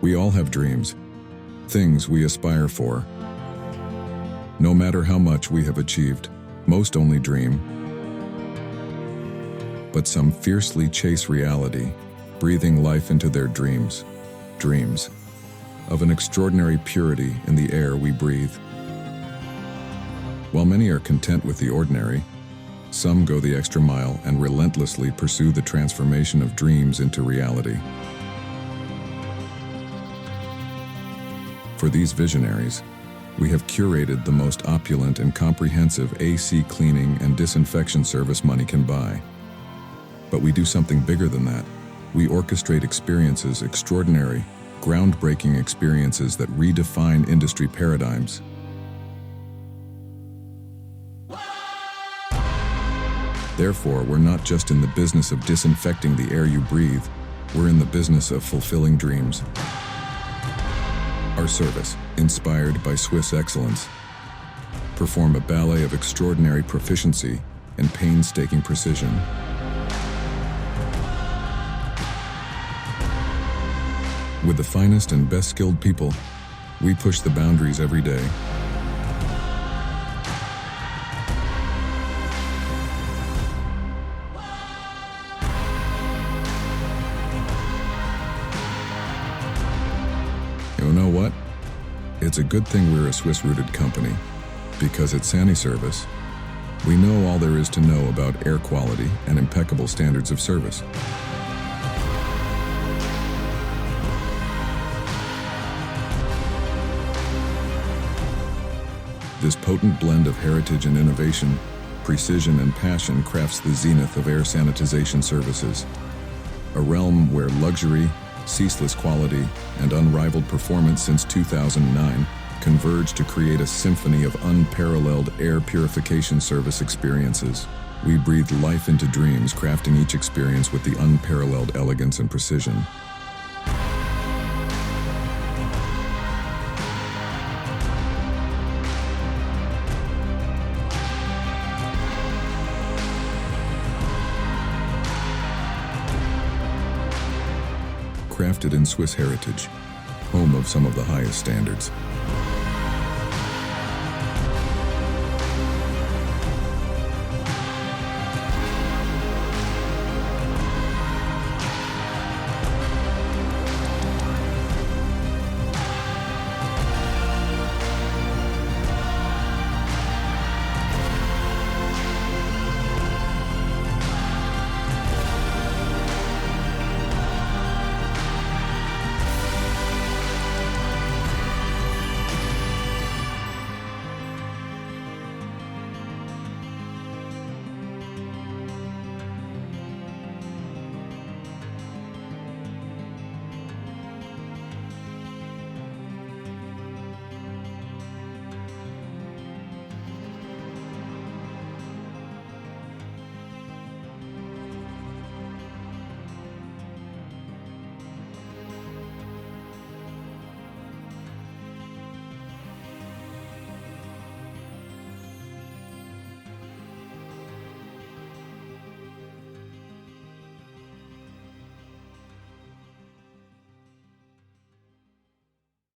We all have dreams, things we aspire for. No matter how much we have achieved, most only dream. But some fiercely chase reality, breathing life into their dreams. Dreams of an extraordinary purity in the air we breathe. While many are content with the ordinary, some go the extra mile and relentlessly pursue the transformation of dreams into reality. For these visionaries, we have curated the most opulent and comprehensive AC cleaning and disinfection service money can buy. But we do something bigger than that. We orchestrate experiences, extraordinary, groundbreaking experiences that redefine industry paradigms. Therefore, we're not just in the business of disinfecting the air you breathe, we're in the business of fulfilling dreams. Our service, inspired by Swiss excellence, perform a ballet of extraordinary proficiency and painstaking precision. With the finest and best skilled people, we push the boundaries every day. You know what? It's a good thing we're a Swiss-rooted company, because at Saniservice, we know all there is to know about air quality and impeccable standards of service. This potent blend of heritage and innovation, precision and passion crafts the zenith of air sanitization services, a realm where luxury, ceaseless quality, and unrivaled performance since 2009 converge to create a symphony of unparalleled air purification service experiences. We breathe life into dreams, crafting each experience with the unparalleled elegance and precision. Crafted in Swiss heritage, home of some of the highest standards.